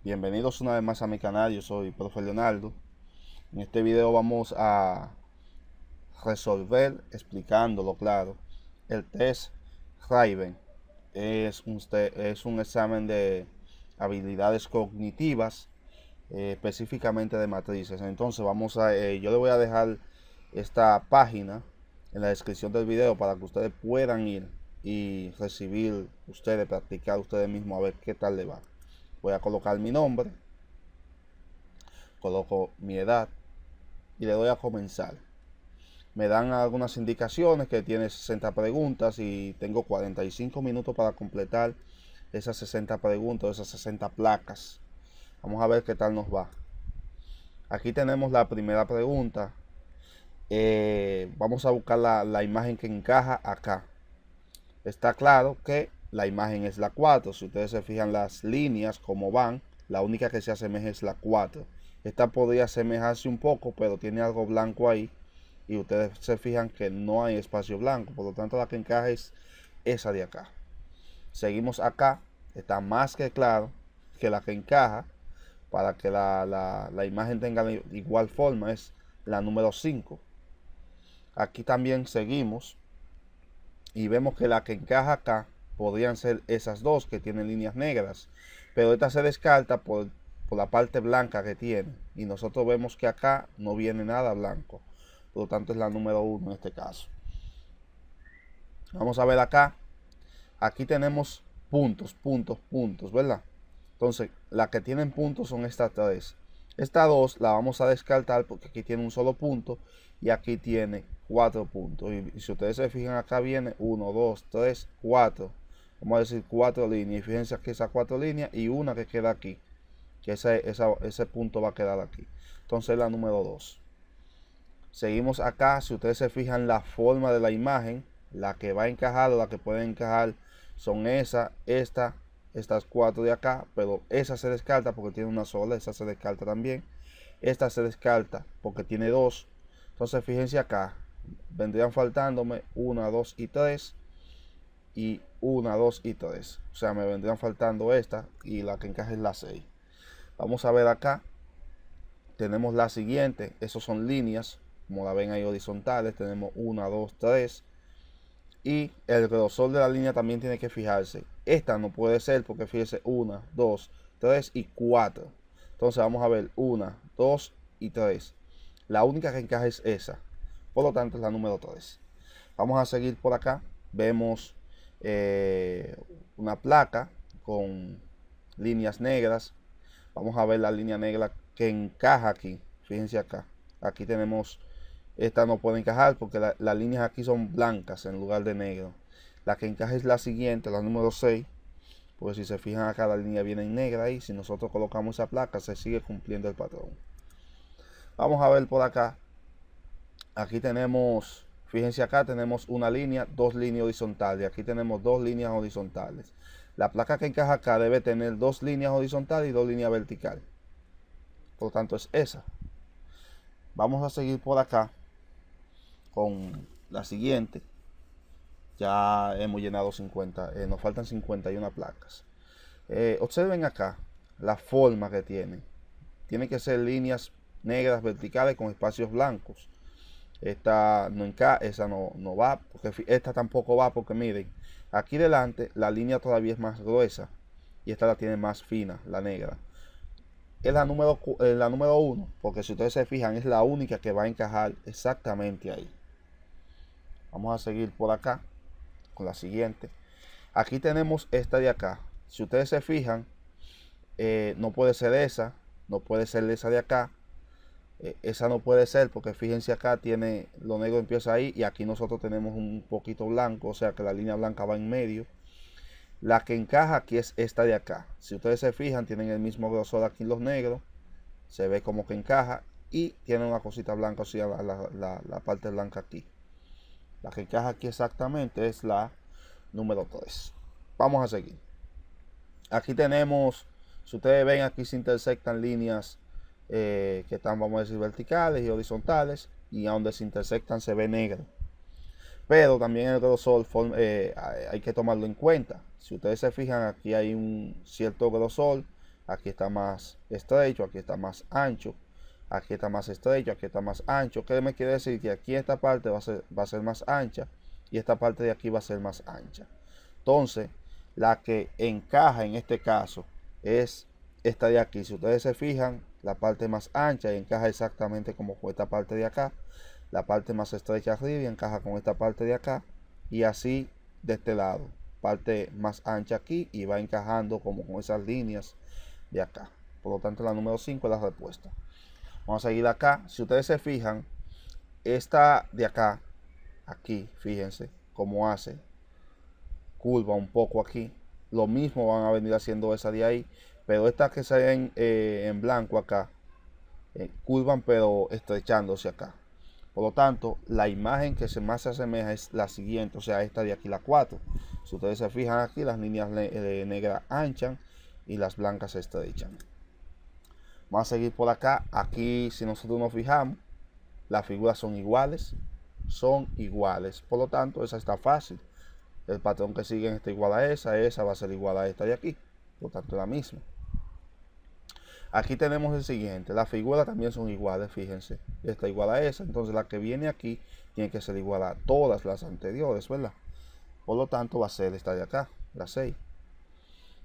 Bienvenidos una vez más a mi canal, yo soy Profe Leonardo. En este video vamos a resolver, explicándolo claro, el test Raven. Es un examen de habilidades cognitivas, específicamente de matrices. Entonces yo le voy a dejar esta página en la descripción del video para que ustedes puedan ir y recibir ustedes, practicar ustedes mismos a ver qué tal le va. Voy a colocar mi nombre, coloco mi edad y le doy a comenzar. Me dan algunas indicaciones que tiene 60 preguntas y tengo 45 minutos para completar esas 60 preguntas, esas 60 placas. Vamos a ver qué tal nos va. Aquí tenemos la primera pregunta. Vamos a buscar la imagen que encaja acá. Está claro que la imagen es la 4. Si ustedes se fijan las líneas como van, la única que se asemeja es la 4. Esta podría asemejarse un poco, pero tiene algo blanco ahí. Y ustedes se fijan que no hay espacio blanco. Por lo tanto, la que encaja es esa de acá. Seguimos acá. Está más que claro que la que encaja, para que la imagen tenga igual forma, es la número 5. Aquí también seguimos y vemos que la que encaja acá podrían ser esas dos que tienen líneas negras, pero esta se descarta por la parte blanca que tiene, y nosotros vemos que acá no viene nada blanco, por lo tanto es la número 1 en este caso. Vamos a ver acá. Aquí tenemos puntos, ¿verdad? Entonces, las que tienen puntos son estas tres. Esta 2 la vamos a descartar porque aquí tiene un solo punto y aquí tiene 4 puntos. Y si ustedes se fijan, acá viene 1, 2, 3, 4. Vamos a decir 4 líneas. Y fíjense aquí esas 4 líneas y una que queda aquí. Que ese punto va a quedar aquí. Entonces la número 2. Seguimos acá. Si ustedes se fijan la forma de la imagen, la que va a encajar o la que pueden encajar son estas 4 de acá, pero esa se descarta porque tiene una sola, esa se descarta también. Esta se descarta porque tiene 2. Entonces fíjense acá, vendrían faltándome 1, 2 y 3 y 1, 2 y 3. O sea, me vendrían faltando esta y la que encaja es la 6. Vamos a ver acá, tenemos la siguiente, esos son líneas, como la ven ahí horizontales, tenemos 1, 2, 3. Y el grosor de la línea también tiene que fijarse. Esta no puede ser porque fíjese 1, 2, 3 y 4. Entonces vamos a ver 1, 2 y 3. La única que encaja es esa. Por lo tanto es la número 3. Vamos a seguir por acá. Vemos una placa con líneas negras. Vamos a ver la línea negra que encaja aquí. Fíjense acá. Aquí tenemos... Esta no puede encajar porque las líneas aquí son blancas en lugar de negro. La que encaja es la siguiente, la número 6. Porque si se fijan acá, la línea viene en negra y si nosotros colocamos esa placa se sigue cumpliendo el patrón. Vamos a ver por acá. Aquí tenemos, fíjense acá, tenemos una línea, dos líneas horizontales. Aquí tenemos dos líneas horizontales. La placa que encaja acá debe tener dos líneas horizontales y dos líneas verticales. Por lo tanto es esa. Vamos a seguir por acá con la siguiente. Ya hemos llenado 50, nos faltan 51 placas. Observen acá la forma que tiene. Tiene que ser líneas negras verticales con espacios blancos. Esta no encaja, esa no va, porque esta tampoco va, porque miren, aquí delante la línea todavía es más gruesa y esta la tiene más fina, la negra. Es la número 1, porque si ustedes se fijan es la única que va a encajar exactamente ahí. Vamos a seguir por acá con la siguiente. Aquí tenemos esta de acá. Si ustedes se fijan, no puede ser esa, no puede ser esa de acá. Esa no puede ser porque fíjense acá tiene lo negro, empieza ahí y aquí nosotros tenemos un poquito blanco, o sea que la línea blanca va en medio. La que encaja aquí es esta de acá. Si ustedes se fijan, tienen el mismo grosor aquí los negros, se ve como que encaja y tiene una cosita blanca, o sea la parte blanca aquí. La que encaja aquí exactamente es la número 3. Vamos a seguir. Aquí tenemos, si ustedes ven, aquí se intersectan líneas que están, vamos a decir, verticales y horizontales, y a donde se intersectan se ve negro. Pero también el grosor hay que tomarlo en cuenta. Si ustedes se fijan, aquí hay un cierto grosor aquí está más estrecho, aquí está más ancho, aquí está más estrecho, aquí está más ancho. ¿Qué me quiere decir? Que aquí esta parte va a ser más ancha y esta parte de aquí va a ser más ancha. Entonces, la que encaja en este caso es esta de aquí. Si ustedes se fijan, la parte más ancha encaja exactamente como con esta parte de acá. La parte más estrecha arriba encaja con esta parte de acá. Y así de este lado. Parte más ancha aquí y va encajando como con esas líneas de acá. Por lo tanto, la número 5 es la respuesta. Vamos a seguir acá. Si ustedes se fijan, esta de acá, aquí, fíjense cómo hace. Curva un poco aquí. Lo mismo van a venir haciendo esa de ahí. Pero estas que se ven en blanco acá, curvan pero estrechándose acá. Por lo tanto, la imagen que más se asemeja es la siguiente, o sea, esta de aquí, la 4. Si ustedes se fijan aquí, las líneas negras anchan y las blancas se estrechan. Vamos a seguir por acá. Aquí, si nosotros nos fijamos, las figuras son iguales. Son iguales. Por lo tanto, esa está fácil. El patrón que siguen está igual a esa va a ser igual a esta de aquí. Por lo tanto, es la misma. Aquí tenemos el siguiente, las figuras también son iguales, fíjense, esta igual a esa, entonces la que viene aquí tiene que ser igual a todas las anteriores, ¿verdad? Por lo tanto va a ser esta de acá, la 6.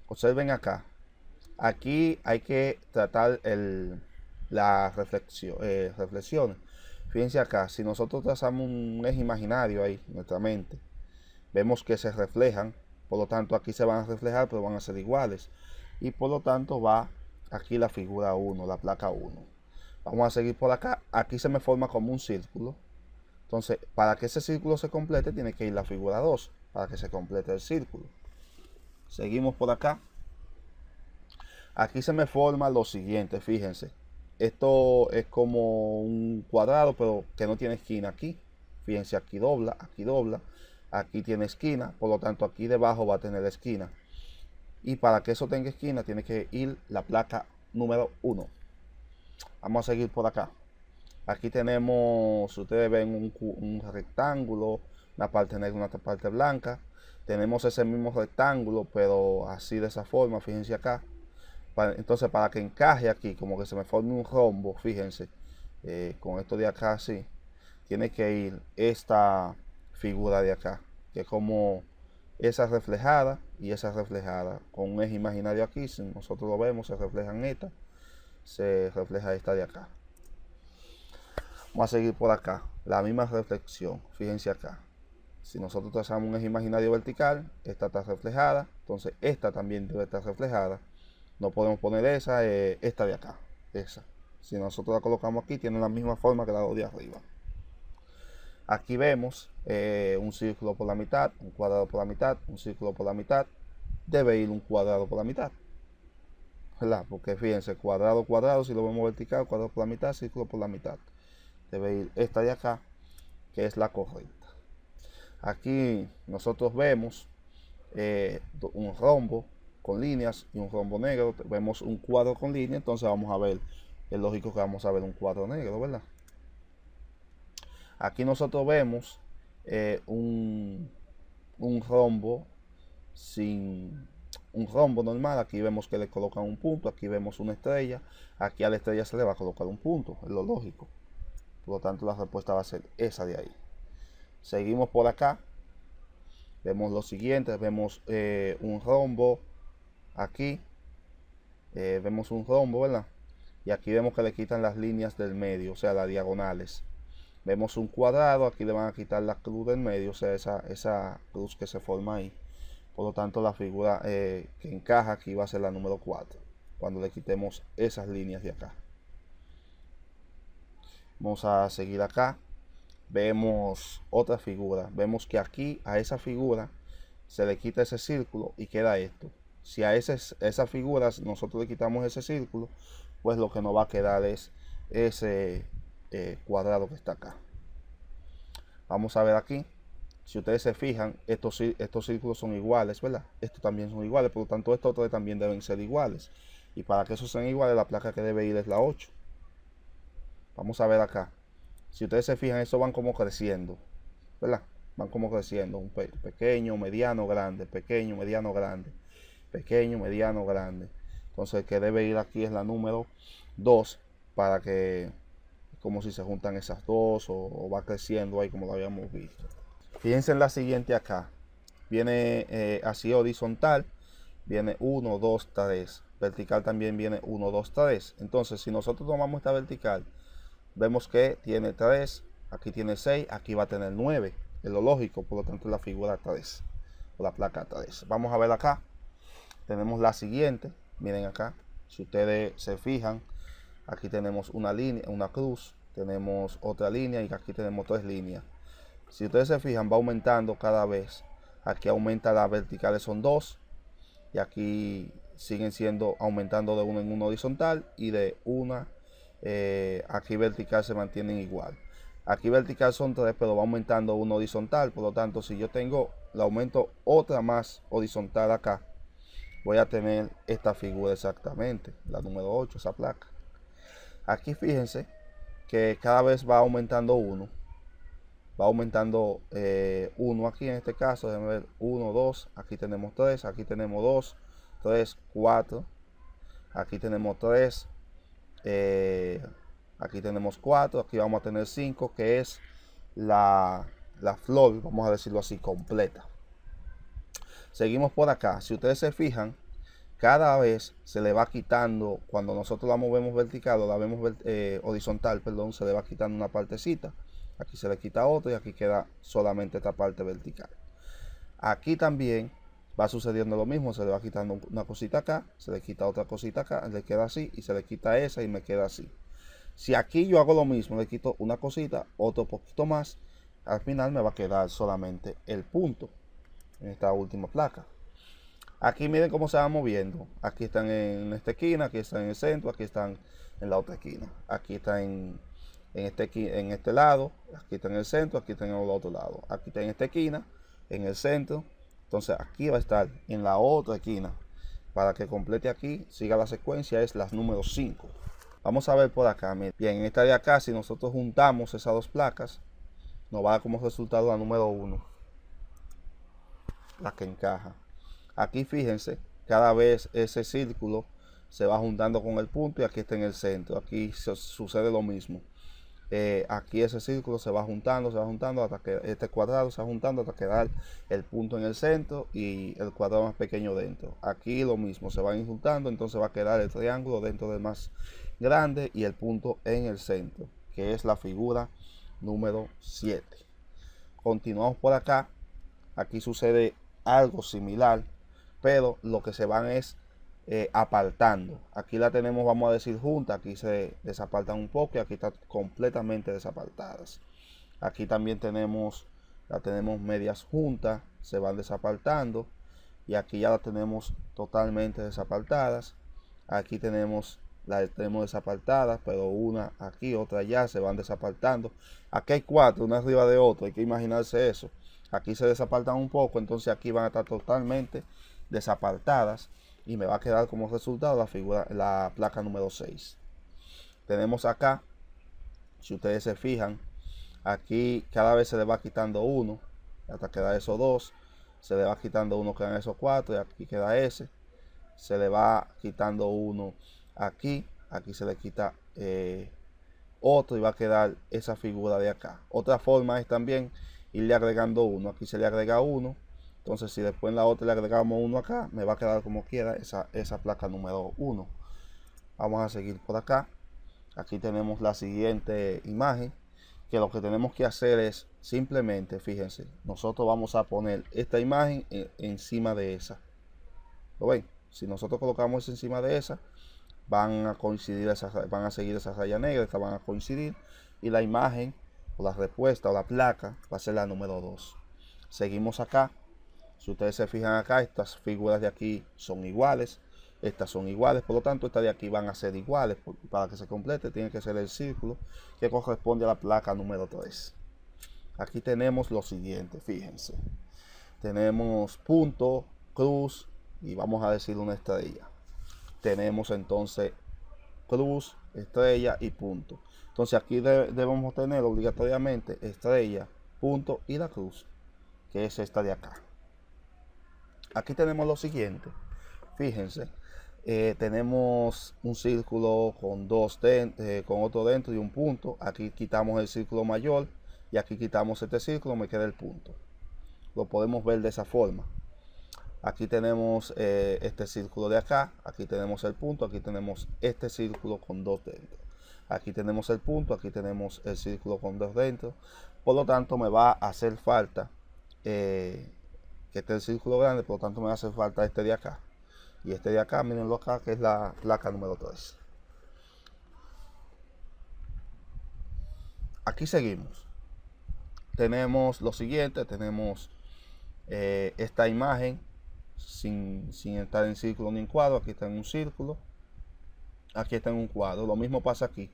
Observen acá, aquí hay que tratar la reflexiones. Fíjense acá, si nosotros trazamos un eje imaginario ahí en nuestra mente, vemos que se reflejan, por lo tanto aquí se van a reflejar, pero van a ser iguales, y por lo tanto va aquí la figura 1, la placa 1. Vamos a seguir por acá. Aquí se me forma como un círculo. Entonces, para que ese círculo se complete, tiene que ir la figura 2, para que se complete el círculo. Seguimos por acá. Aquí se me forma lo siguiente, fíjense. Esto es como un cuadrado, pero que no tiene esquina aquí. Fíjense, aquí dobla, aquí tiene esquina, por lo tanto aquí debajo va a tener esquina. Y para que eso tenga esquina tiene que ir la placa número 1. Vamos a seguir por acá. Aquí tenemos, ustedes ven un rectángulo, una parte negra, una parte blanca. Tenemos ese mismo rectángulo, pero así de esa forma, fíjense acá. Entonces para que encaje aquí, como que se me forme un rombo, fíjense, con esto de acá así, tiene que ir esta figura de acá, que es como esa reflejada y esa reflejada con un eje imaginario aquí. Si nosotros lo vemos, se reflejan esta, se refleja esta de acá. Vamos a seguir por acá, la misma reflexión. Fíjense acá, si nosotros trazamos un eje imaginario vertical, esta está reflejada, entonces esta también debe estar reflejada. No podemos poner esa, esta de acá, esa. Si nosotros la colocamos aquí, tiene la misma forma que la de arriba. Aquí vemos un círculo por la mitad, un cuadrado por la mitad, un círculo por la mitad. Debe ir un cuadrado por la mitad, ¿verdad? Porque fíjense, cuadrado, cuadrado, si lo vemos vertical, cuadrado por la mitad, círculo por la mitad. Debe ir esta de acá, que es la correcta. Aquí nosotros vemos un rombo con líneas y un rombo negro. Vemos un cuadro con línea, entonces vamos a ver, es lógico que vamos a ver un cuadro negro, ¿verdad? Aquí nosotros vemos un rombo sin un rombo normal. Aquí vemos que le colocan un punto, aquí vemos una estrella, aquí a la estrella se le va a colocar un punto, es lo lógico. Por lo tanto, la respuesta va a ser esa de ahí. Seguimos por acá, vemos lo siguiente, vemos un rombo aquí, vemos un rombo, ¿verdad? Y aquí vemos que le quitan las líneas del medio, o sea, las diagonales. Vemos un cuadrado, aquí le van a quitar la cruz del medio, o sea, esa cruz que se forma ahí. Por lo tanto, la figura que encaja aquí va a ser la número 4, cuando le quitemos esas líneas de acá. Vamos a seguir acá. Vemos otra figura. Vemos que aquí a esa figura se le quita ese círculo y queda esto. Si a esa figura nosotros le quitamos ese círculo, pues lo que nos va a quedar es ese cuadrado que está acá. Vamos a ver aquí. Si ustedes se fijan, estos círculos son iguales, ¿verdad? Estos también son iguales, por lo tanto estos otros también deben ser iguales. Y para que esos sean iguales, la placa que debe ir es la 8. Vamos a ver acá. Si ustedes se fijan, estos van como creciendo, ¿verdad? Van como creciendo, un pequeño, mediano, grande, pequeño, mediano, grande, pequeño, mediano, grande. Entonces el que debe ir aquí es la número 2, para que, como si se juntan esas dos o va creciendo ahí como lo habíamos visto. Fíjense en la siguiente acá. Viene así horizontal, viene 1, 2, 3. Vertical también viene 1, 2, 3. Entonces si nosotros tomamos esta vertical, vemos que tiene 3, aquí tiene 6, aquí va a tener 9. Es lo lógico, por lo tanto es la figura 3, o la placa 3. Vamos a ver acá. Tenemos la siguiente. Miren acá, si ustedes se fijan, aquí tenemos una línea, una cruz, tenemos otra línea y aquí tenemos 3 líneas. Si ustedes se fijan, va aumentando cada vez. Aquí aumenta las verticales, son 2, y aquí siguen siendo aumentando de uno en uno horizontal, y de una aquí vertical se mantienen igual. Aquí vertical son 3, pero va aumentando uno horizontal. Por lo tanto, si yo tengo, le aumento otra más horizontal acá, voy a tener esta figura exactamente, la número 8, esa placa. Aquí fíjense que cada vez va aumentando uno. Va aumentando uno aquí en este caso, déjenme ver, 1, 2, aquí tenemos 3, aquí tenemos 2, 3, 4, aquí tenemos 3, aquí tenemos 4, aquí vamos a tener 5, que es la flor, vamos a decirlo así, completa. Seguimos por acá. Si ustedes se fijan, cada vez se le va quitando, cuando nosotros la movemos vertical o la vemos horizontal, perdón, se le va quitando una partecita. Aquí se le quita otra y aquí queda solamente esta parte vertical. Aquí también va sucediendo lo mismo, se le va quitando una cosita acá, se le quita otra cosita acá, le queda así, y se le quita esa y me queda así. Si aquí yo hago lo mismo, le quito una cosita, otro poquito más, al final me va a quedar solamente el punto en esta última placa. Aquí miren cómo se va moviendo. Aquí están en esta esquina, aquí están en el centro, aquí están en la otra esquina. Aquí están en este lado, aquí está en el centro, aquí está en el otro lado. Aquí está en esta esquina, en el centro. Entonces aquí va a estar en la otra esquina. Para que complete aquí, siga la secuencia, es las número 5. Vamos a ver por acá. Miren. Bien, en esta de acá, si nosotros juntamos esas dos placas, nos va a dar como resultado la número 1. La que encaja. Aquí fíjense, cada vez ese círculo se va juntando con el punto y aquí está en el centro. Aquí sucede lo mismo. Aquí ese círculo se va juntando hasta que este cuadrado se va juntando hasta quedar el punto en el centro y el cuadrado más pequeño dentro. Aquí lo mismo, se van juntando, entonces va a quedar el triángulo dentro del más grande y el punto en el centro, que es la figura número 7. Continuamos por acá. Aquí sucede algo similar, pero lo que se van es apartando. Aquí la tenemos, vamos a decir, junta. Aquí se desapartan un poco y aquí están completamente desapartadas. Aquí también la tenemos medias juntas, se van desapartando, y aquí ya la tenemos totalmente desapartadas. Aquí las tenemos desapartadas, pero una aquí, otra allá, se van desapartando. Aquí hay 4, una arriba de otra, hay que imaginarse eso. Aquí se desapartan un poco, entonces aquí van a estar totalmente desapartadas y me va a quedar como resultado la placa número 6. Tenemos acá, si ustedes se fijan, aquí cada vez se le va quitando uno hasta quedar esos 2, se le va quitando uno, quedan esos 4 y aquí queda ese, se le va quitando uno aquí se le quita otro y va a quedar esa figura de acá. Otra forma es también irle agregando uno, aquí se le agrega uno. Entonces si después en la otra le agregamos uno acá, me va a quedar como quiera esa placa número 1. Vamos a seguir por acá. Aquí tenemos la siguiente imagen, que lo que tenemos que hacer es simplemente, fíjense, nosotros vamos a poner esta imagen encima de esa. ¿Lo ven? Si nosotros colocamos esa encima de esa, van a coincidir van a seguir esas rayas negras, estas van a coincidir, y la imagen o la respuesta o la placa va a ser la número 2. Seguimos acá. Si ustedes se fijan acá, estas figuras de aquí son iguales, estas son iguales, por lo tanto estas de aquí van a ser iguales. Para que se complete tiene que ser el círculo que corresponde a la placa número 3. Aquí tenemos lo siguiente, fíjense. Tenemos punto, cruz y vamos a decir una estrella. Tenemos entonces cruz, estrella y punto. Entonces aquí debemos tener obligatoriamente estrella, punto y la cruz, que es esta de acá. Aquí tenemos lo siguiente, fíjense, tenemos un círculo con con otro dentro y un punto. Aquí quitamos el círculo mayor y aquí quitamos este círculo, me queda el punto. Lo podemos ver de esa forma. Aquí tenemos este círculo de acá, aquí tenemos el punto, aquí tenemos este círculo con dos dentro. Aquí tenemos el punto, aquí tenemos el círculo con dos dentro. Por lo tanto me va a hacer falta que este es el círculo grande, por lo tanto me va a hacer falta este de acá. Y este de acá, mírenlo acá, que es la placa número 3. Aquí seguimos. Tenemos lo siguiente, tenemos esta imagen sin estar en círculo ni en cuadro. Aquí está en un círculo, aquí está en un cuadro. Lo mismo pasa aquí.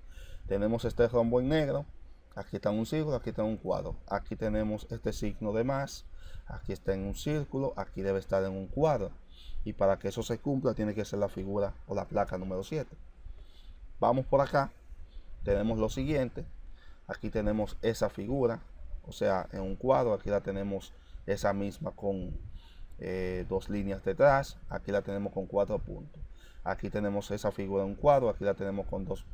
Tenemos este rombo en negro, aquí está en un círculo, aquí está en un cuadro. Aquí tenemos este signo de más, aquí está en un círculo, aquí debe estar en un cuadro. Y para que eso se cumpla tiene que ser la figura o la placa número 7. Vamos por acá, tenemos lo siguiente. Aquí tenemos esa figura, o sea, en un cuadro. Aquí la tenemos esa misma con dos líneas detrás. Aquí la tenemos con 4 puntos. Aquí tenemos esa figura en un cuadro. Aquí la tenemos con 2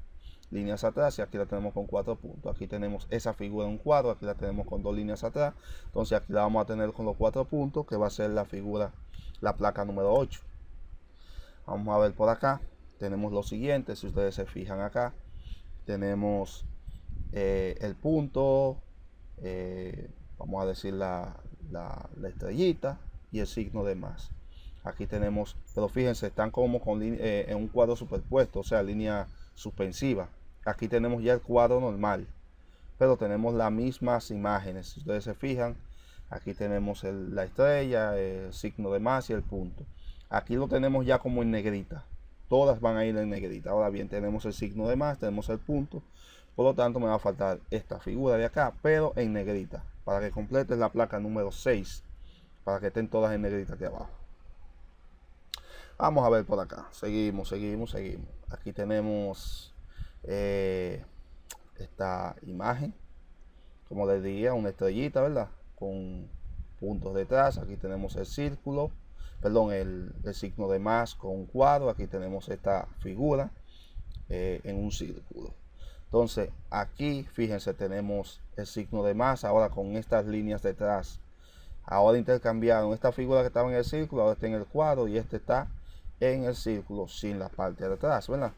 líneas atrás y aquí la tenemos con 4 puntos. Aquí tenemos esa figura en un cuadro. Aquí la tenemos con 2 líneas atrás. Entonces aquí la vamos a tener con los 4 puntos, que va a ser la figura, la placa número 8. Vamos a ver por acá. Tenemos lo siguiente. Si ustedes se fijan acá, tenemos el punto, vamos a decir la estrellita y el signo de más. Aquí tenemos, pero fíjense, están como en un cuadro superpuesto, o sea, línea suspensiva. Aquí tenemos ya el cuadro normal, pero tenemos las mismas imágenes. Si ustedes se fijan, aquí tenemos la estrella, el signo de más y el punto. Aquí lo tenemos ya como en negrita. Todas van a ir en negrita. Ahora bien, tenemos el signo de más, tenemos el punto. Por lo tanto, me va a faltar esta figura de acá, pero en negrita, para que complete la placa número 6, para que estén todas en negrita aquí abajo. Vamos a ver por acá. Seguimos. Aquí tenemos esta imagen, como les diría, una estrellita, ¿verdad? Con puntos detrás. Aquí tenemos el círculo, perdón, el signo de más con un cuadro. Aquí tenemos esta figura en un círculo. Entonces aquí fíjense, tenemos el signo de más ahora con estas líneas detrás. Ahora intercambiaron esta figura que estaba en el círculo, ahora está en el cuadro, y este está en el círculo sin la parte de atrás, ¿verdad?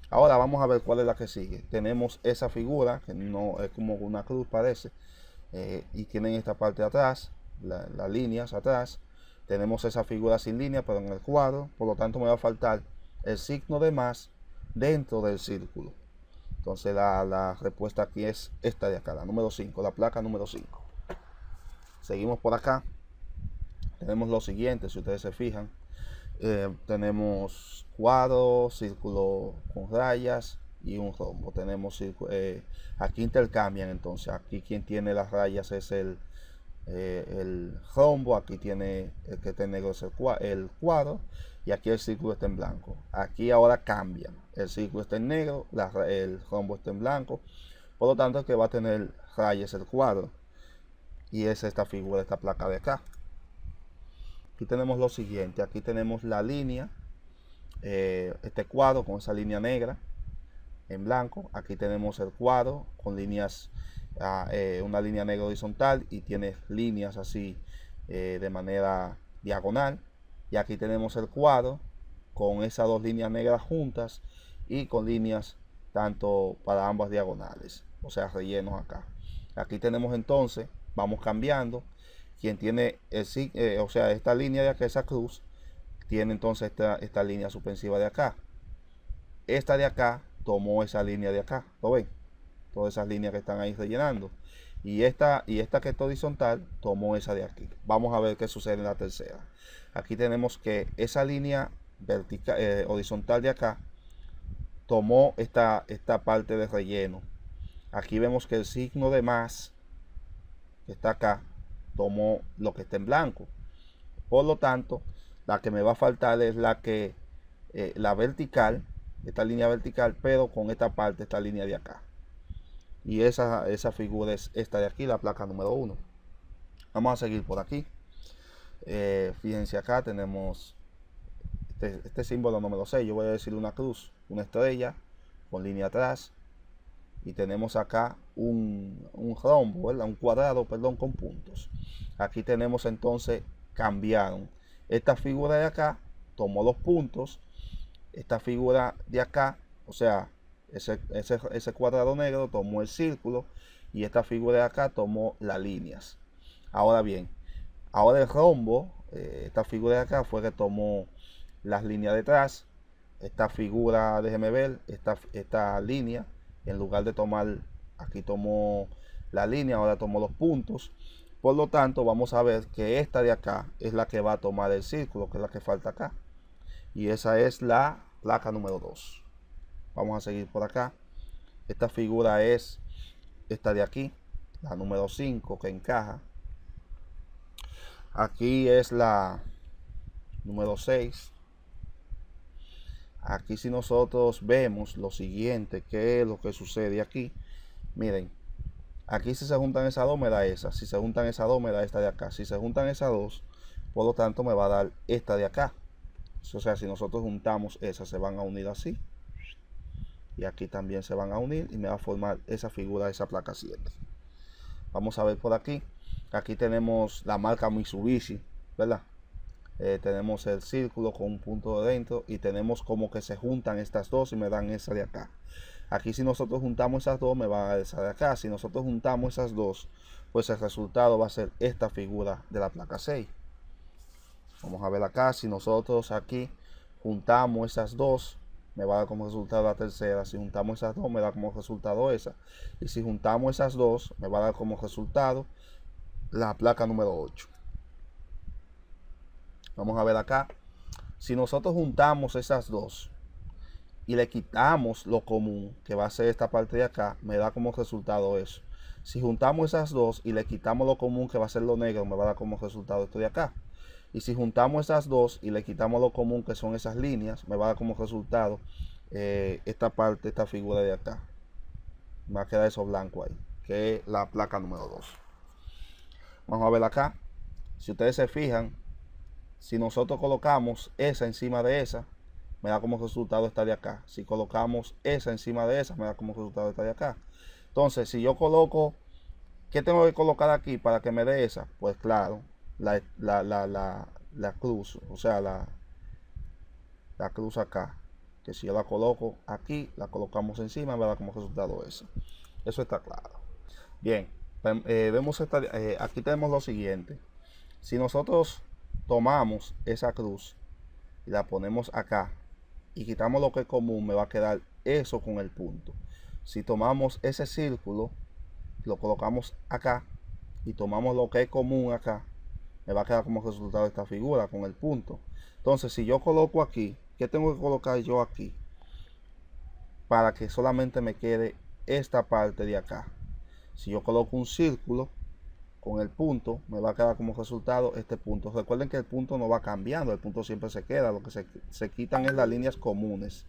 Ahora vamos a ver cuál es la que sigue. Tenemos esa figura que no es como una cruz, parece, y tienen esta parte de atrás, las líneas atrás. Tenemos esa figura sin línea pero en el cuadro, por lo tanto me va a faltar el signo de más dentro del círculo. Entonces la respuesta aquí es esta de acá, la número 5, la placa número 5. Seguimos por acá. Tenemos lo siguiente, si ustedes se fijan. Tenemos cuadro, círculo con rayas y un rombo. Tenemos aquí intercambian, entonces aquí quien tiene las rayas es el rombo. Aquí tiene el que está en negro es el cuadro, y aquí el círculo está en blanco. Aquí ahora cambian, el círculo está en negro, el rombo está en blanco. Por lo tanto, el que va a tener rayas es el cuadro, y es esta figura, esta placa de acá. Aquí tenemos lo siguiente. Aquí tenemos la línea, este cuadro con esa línea negra en blanco. Aquí tenemos el cuadro con líneas, una línea negra horizontal y tiene líneas así de manera diagonal. Y aquí tenemos el cuadro con esas dos líneas negras juntas y con líneas tanto para ambas diagonales, o sea, rellenos acá. Aquí tenemos entonces, vamos cambiando. Quien tiene o sea, esta línea de acá, esa cruz, tiene entonces esta línea suspensiva de acá. Esta de acá tomó esa línea de acá, ¿lo ven? Todas esas líneas que están ahí rellenando. Y esta que está horizontal tomó esa de aquí. Vamos a ver qué sucede en la tercera. Aquí tenemos que esa línea vertical, horizontal de acá tomó esta parte de relleno. Aquí vemos que el signo de más que está acá tomó lo que está en blanco. Por lo tanto, la que me va a faltar es la que la vertical, esta línea vertical, pero con esta parte, esta línea de acá. Y esa figura es esta de aquí, la placa número 1. Vamos a seguir por aquí. Fíjense acá, tenemos este símbolo no me lo sé, yo voy a decir una cruz, una estrella con línea atrás, y tenemos acá un rombo, ¿verdad? Un cuadrado, perdón, con puntos. Aquí tenemos entonces, cambiaron. Esta figura de acá tomó los puntos, esta figura de acá, o sea, ese cuadrado negro tomó el círculo, y esta figura de acá tomó las líneas. Ahora bien, ahora el rombo, esta figura de acá fue que tomó las líneas detrás. Esta figura, déjeme ver, esta línea, en lugar de tomar, aquí tomó la línea, ahora tomó los puntos. Por lo tanto, vamos a ver que esta de acá es la que va a tomar el círculo, que es la que falta acá. Y esa es la placa número 2. Vamos a seguir por acá. Esta figura es esta de aquí, la número 5, que encaja. Aquí es la número 6. Aquí si nosotros vemos lo siguiente, ¿qué es lo que sucede aquí? Miren, aquí si se juntan esas dos me da esa, si se juntan esas dos me da esta de acá, si se juntan esas dos, por lo tanto me va a dar esta de acá. O sea, si nosotros juntamos esas, se van a unir así, y aquí también se van a unir, y me va a formar esa figura, esa placa 7. Vamos a ver por aquí. Aquí tenemos la marca Mitsubishi, ¿verdad? Tenemos el círculo con un punto de dentro, y tenemos como que se juntan estas dos y me dan esa de acá. Aquí si nosotros juntamos esas dos me va a dar esa de acá. Si nosotros juntamos esas dos, pues el resultado va a ser esta figura de la placa 6. Vamos a ver acá, si nosotros aquí juntamos esas dos, me va a dar como resultado la tercera. Si juntamos esas dos, me da como resultado esa. Y si juntamos esas dos, me va a dar como resultado la placa número 8. Vamos a ver acá. Si nosotros juntamos esas dos y le quitamos lo común, que va a ser esta parte de acá, me da como resultado eso. Si juntamos esas dos y le quitamos lo común, que va a ser lo negro, me va a dar como resultado esto de acá. Y si juntamos esas dos y le quitamos lo común, que son esas líneas, me va a dar como resultado esta parte, esta figura de acá. Me va a quedar eso blanco ahí, que es la placa número 2. Vamos a ver acá. Si ustedes se fijan, si nosotros colocamos esa encima de esa, me da como resultado esta de acá. Si colocamos esa encima de esa, me da como resultado esta de acá. Entonces, si yo coloco, ¿qué tengo que colocar aquí para que me dé esa? Pues claro, la cruz, o sea, la cruz acá. Que si yo la coloco aquí, la colocamos encima, me da como resultado esa. Eso está claro. Bien, vemos aquí tenemos lo siguiente. Si nosotros tomamos esa cruz y la ponemos acá y quitamos lo que es común, me va a quedar eso con el punto. Si tomamos ese círculo, lo colocamos acá y tomamos lo que es común acá, me va a quedar como resultado esta figura con el punto. Entonces, si yo coloco aquí, ¿qué tengo que colocar yo aquí? Para que solamente me quede esta parte de acá. Si yo coloco un círculo con el punto, me va a quedar como resultado este punto. Recuerden que el punto no va cambiando, el punto siempre se queda. Lo que se quitan es las líneas comunes.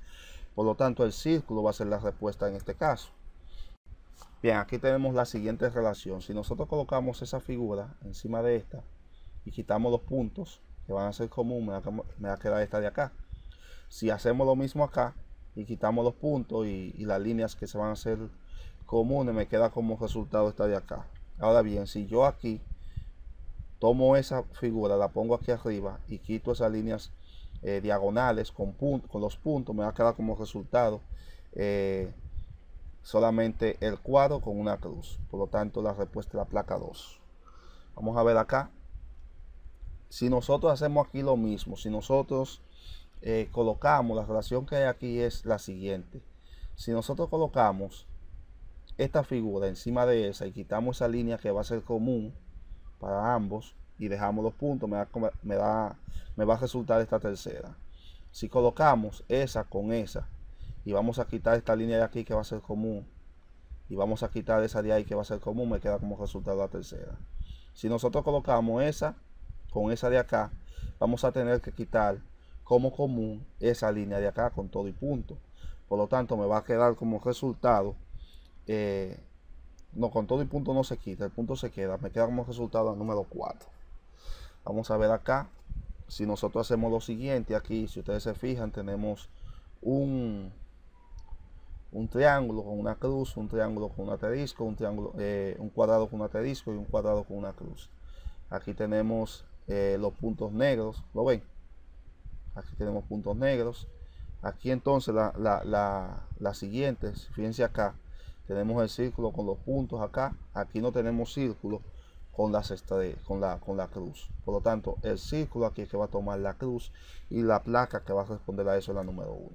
Por lo tanto, el círculo va a ser la respuesta en este caso. Bien, aquí tenemos la siguiente relación. Si nosotros colocamos esa figura encima de esta y quitamos los puntos que van a ser comunes, me va a quedar esta de acá. Si hacemos lo mismo acá y quitamos los puntos y las líneas que se van a hacer comunes, me queda como resultado esta de acá. Ahora bien, si yo aquí tomo esa figura, la pongo aquí arriba y quito esas líneas diagonales con los puntos, me va a quedar como resultado solamente el cuadro con una cruz. Por lo tanto, la respuesta es la placa 2. Vamos a ver acá. Si nosotros hacemos aquí lo mismo, si nosotros colocamos, la relación que hay aquí es la siguiente. Si nosotros colocamos esta figura encima de esa y quitamos esa línea que va a ser común para ambos y dejamos los puntos, me va a resultar esta tercera. Si colocamos esa con esa y vamos a quitar esta línea de aquí que va a ser común y vamos a quitar esa de ahí que va a ser común, me queda como resultado la tercera. Si nosotros colocamos esa con esa de acá, vamos a tener que quitar como común esa línea de acá con todo y punto. Por lo tanto, me va a quedar como resultado no, con todo y punto no se quita, el punto se queda, me queda como resultado el número 4. Vamos a ver acá. si nosotros hacemos lo siguiente aquí, si ustedes se fijan, tenemos un triángulo con una cruz, un triángulo con un asterisco, un cuadrado con un asterisco y un cuadrado con una cruz. Aquí tenemos los puntos negros, ¿lo ven? Aquí tenemos puntos negros. Aquí entonces las siguientes, fíjense acá, tenemos el círculo con los puntos acá. Aquí no tenemos círculo con las con la cruz. Por lo tanto, el círculo aquí es que va a tomar la cruz y la placa que va a responder a eso es la número 1.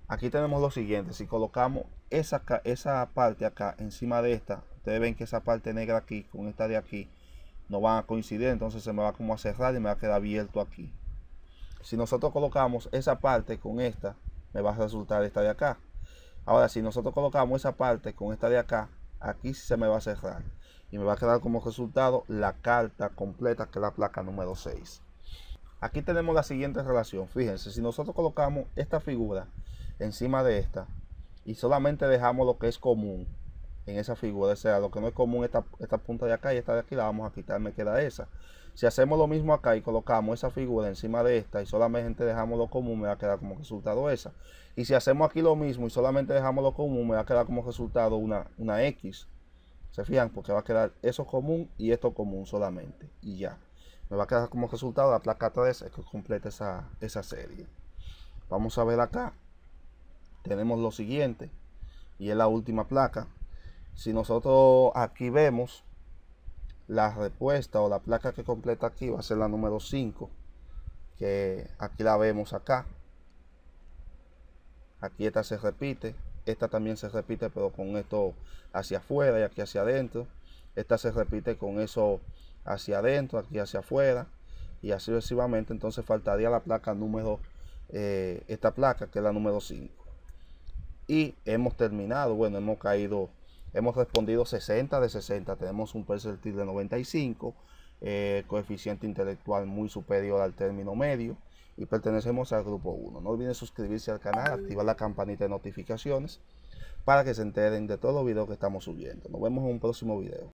Aquí tenemos lo siguiente, si colocamos esa parte acá encima de esta, ustedes ven que esa parte negra aquí con esta de aquí no van a coincidir, entonces se me va como a cerrar y me va a quedar abierto aquí. Si nosotros colocamos esa parte con esta, me va a resultar esta de acá. Ahora, si nosotros colocamos esa parte con esta de acá, aquí se me va a cerrar y me va a quedar como resultado la carta completa, que es la placa número 6. Aquí tenemos la siguiente relación. Fíjense, si nosotros colocamos esta figura encima de esta y solamente dejamos lo que es común en esa figura, o sea, lo que no es común, esta punta de acá y esta de aquí la vamos a quitar, me queda esa. Si hacemos lo mismo acá y colocamos esa figura encima de esta y solamente dejamos lo común, me va a quedar como resultado esa. Y si hacemos aquí lo mismo y solamente dejamos lo común, me va a quedar como resultado una X. ¿Se fijan? Porque va a quedar eso común y esto común solamente. Y ya. Me va a quedar como resultado la placa 3 que completa esa serie. Vamos a ver acá. Tenemos lo siguiente. Y es la última placa. Si nosotros aquí vemos la respuesta o la placa que completa aquí va a ser la número 5. Que aquí la vemos acá. Aquí esta se repite. Esta también se repite, pero con esto hacia afuera y aquí hacia adentro. Esta se repite con eso hacia adentro, aquí hacia afuera. Y así sucesivamente. Entonces faltaría la placa número, esta placa que es la número 5. Y hemos terminado, bueno, hemos respondido 60 de 60. Tenemos un percentil de 95. Coeficiente intelectual muy superior al término medio. Y pertenecemos al grupo 1. No olviden suscribirse al canal, activar la campanita de notificaciones para que se enteren de todos los videos que estamos subiendo. Nos vemos en un próximo video.